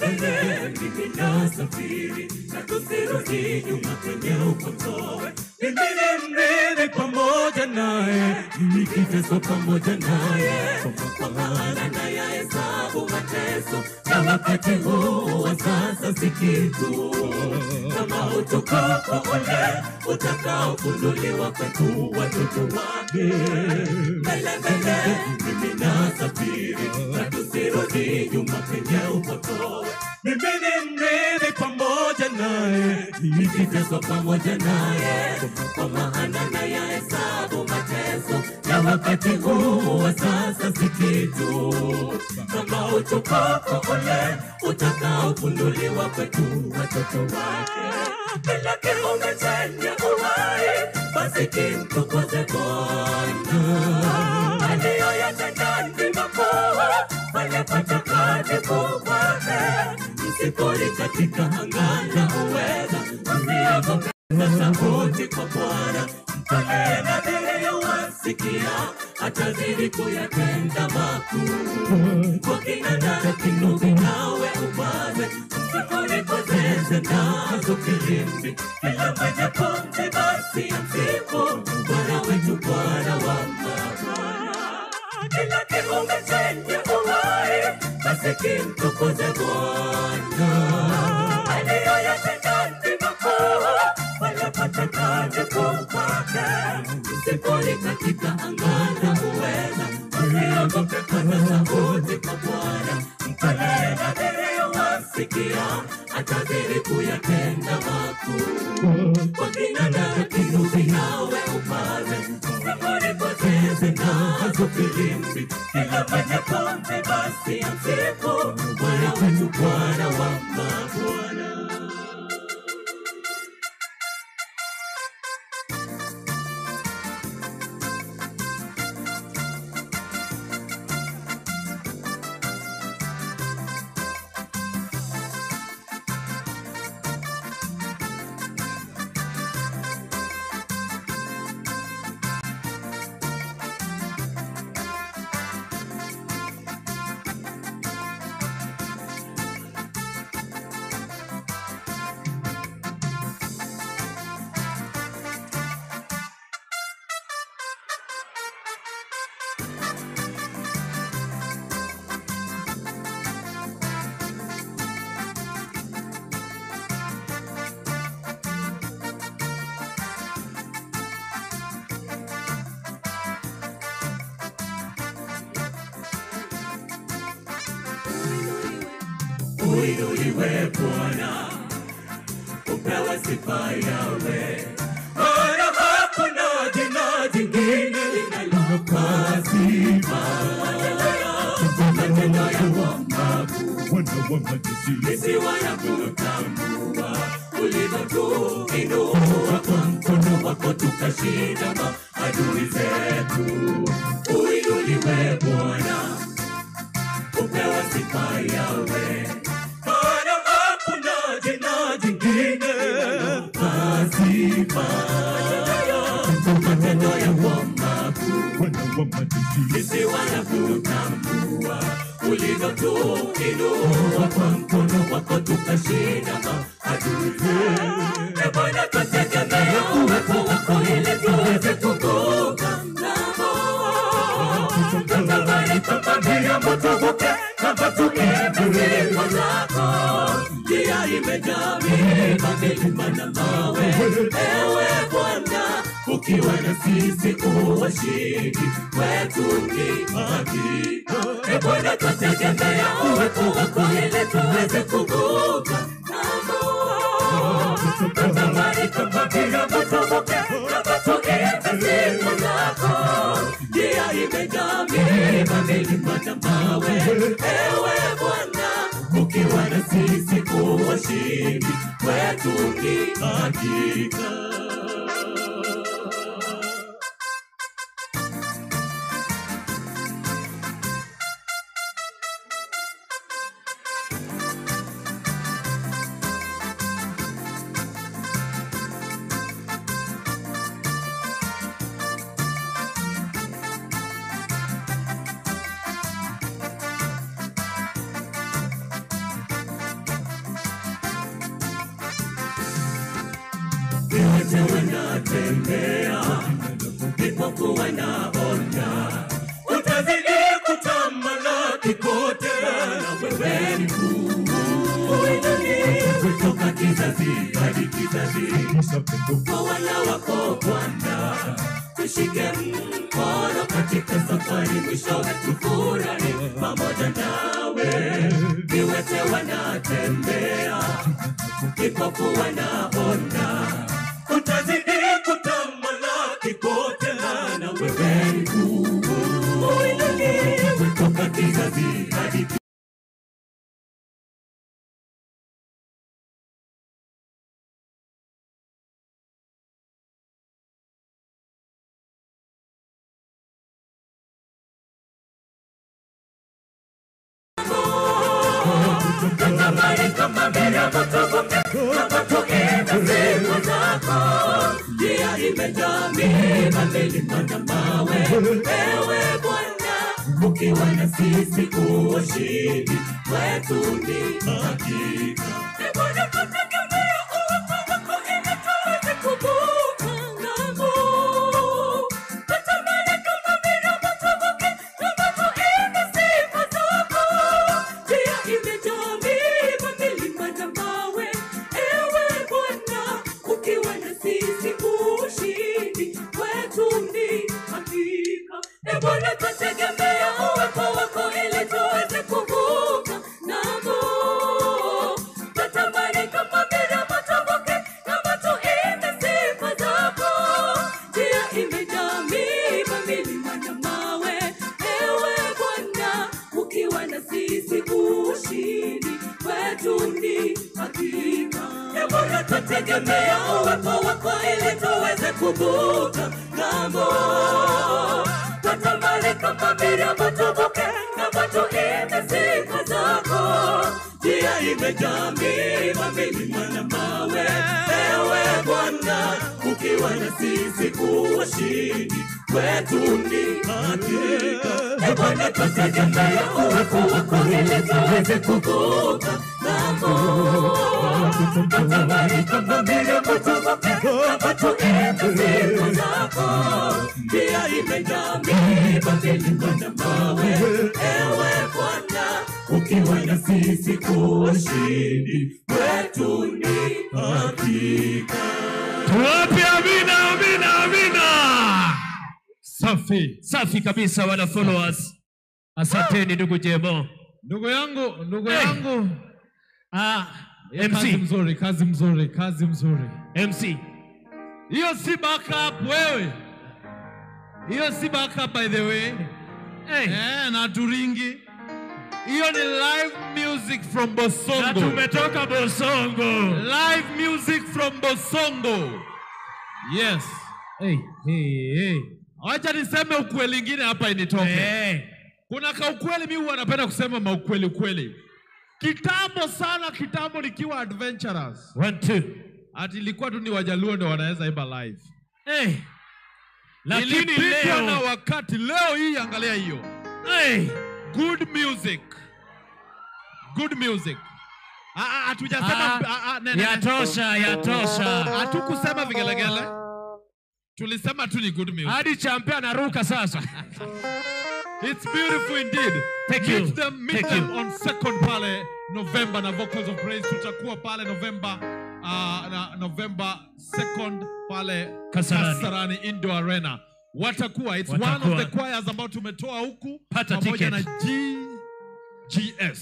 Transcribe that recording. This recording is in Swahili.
mbele, mimi nasafiri, na tusirudi nyuma kwenye upotoe. Mimi ni mrithi pamoja naye, nikiteswa pamoja naye, kwa maana nayahesabu mateso ya wakati huu wa sasa si kitu, kama utukufu ule utakaofunuliwa kwetu watoto wake. Mbele mbele, mimi nasafiri, na tusirudi nyuma kwenye upotoe. Mimi ni mrithi pamoja naye, nikiteswa pamoja naye, kwa maana nayahesabu mateso ya wakati huu wa sasa si kitu, kama utukufu ule utakaofunuliwa kwetu watoto wake. Kila kiumbe chenye uhai basi kimtukuze Bwana, aliyoyatenda ni makuu, pale patakatifu pake. Msipoli katika anga la uweza, msiogope sauti kwa Bwana, mpake nadhiri wasikia, atazidi kuyatenda makuu. Kwa kina na kinubi nawe upaze, msipoli pozeze nazo filimbi, kila mwenye pumzi basi amsifu Bwana wetu, Bwana wa mabwana. Kila kiumbe chenye uhai basi kimtukuze Bwana, aliyoyatenda ni makuu, pale patakatifu pake. Msipoli katika anga la uweza, msiogope paza sauti kwa Bwana, mpake nadhiri wasikia, atazidi kuyatenda makuu. Kwa kina na kinubi nawe upaze, msipoli pozeze nazo filimbi, kila mwenye pumzi basi amsifu Bwana wetu, Bwana wa mabwana. Uinuliwe Bwana, upewe sifa yawe, maana hakuna jina jingine linalofaa sifa. Matendo yako makuu, Bwana wa majeshi, sisi wanakutambua. Ulivyotuinua kwa mkono wako tukashinda maadui zetu. Uinuliwe Bwana, upewe sifa yawe, maana hakuna jina jingine sifa. Matendo yako makuu, Bwana wa majeshi, sisi wanakutambua. Ulivyotuinua kwa mkono wako tukashinda maadui zetu. Bwana tutegemea uwepo wako ili tuweze kuvuka ng'ambo. Tutabarikia mtuvuke kama tukienda sifa zako. Njia imejaa milima na mawe, ewe Bwana, ukiwa na sisi uwashindi wetu ni hakika. Bwana tutegemea uwepo wako ili tuweze kuvuka ng'ambo. Tutabarikia mtuvuke kama tukienda sifa zako. Njia imejaa milima na mawe, ewe Bwana, ukiwa na sisi uwashindi wetu ni hakika. viwete wanatembea, vipofu wanaona. Utazidi kutamalaki kote, na wewe ni mkuu. Kutoka kizazi hadi kizazi, kwa wana wako Bwana. Tushike mkono katika safari, mwishowe tufurahi pamoja nawe. Viwete wanatembea, vipofu wanaona. Utazidi kutamalaki kote, na wewe ni mkuu. Kutoka kizazi hadi kizazi. Tatamani kama mera matoboke, kama toenda siku zako. Njia imejaa miiba, milima na mawe. Ewe Bwana, ukiwa na sisi ushindi wetu ni hakika. Bwana tutegemea uwepo wako ili tuweze kuvuka ng'ambo. Tatamani kama mera matoboke, kama toenda siku zako. Njia imejaa miiba, milima na mawe. Ewe Bwana, ukiwa na sisi ushindi wetu ni hakika. Bwana tutegemea uwepo wako ili tuweze kuvuka ng'ambo. Tatamani kama mera matoboke, kama tuimbe sifa zako. Njia imejaa miiba, milima na mawe. Ewe Bwana, ukiwa na sisi ushindi wetu ni hakika. Bwana tutegemea uwepo wako ili tuweze kuvuka ng'ambo. Tatamani kama mera matoboke, kama tuimbe sifa zako. Njia imejaa miiba, milima na mawe. Ewe Bwana, ukiwa na sisi ushindi wetu ni hakika. Bwana tutegemea uwepo wako ili tuweze kuvuka ng'ambo. Tatamani kama mera matoboke, kama tuimbe sifa zako. Njia imejaa miiba, milima na mawe. Ewe Bwana, ukiwa na sisi ushindi wetu ni hakika. Tuwapi amina, amina, amina. Safi, safi kabisa wana followers. Asanteni ndugu Jemo. Ndugu yangu. MC. Kazi mzuri. MC. Hiyo si backup wewe. Hiyo si backup by the way. Na turingi. Hiyo ni live music from Bosongo. Na tumetoka Bosongo. Live music from Bosongo. Yes. Hey. Acha niseme ukweli ingine hapa initoke. Kuna kaukweli mimi huwa napenda kusema ukweli. Kitambo nikiwa adventurous. 1 2. Ati ilikuwa tu ni Wajaluo ndio wanaweza imba live. Lakini leo na wakati leo hii angalia hiyo. Good music. Hatujasema yatosha. Hatukusema vigelegele. Tulisema tu ni good music. Hadi champion anaruka sasa. It's beautiful indeed. Meet them on 2nd pale November na Vocals of Praise. Tutakuwa pale November 2nd pale Kasarani Indoor Arena. Watakuwa one of the choirs ambao tumetoa huku pamoja na GS.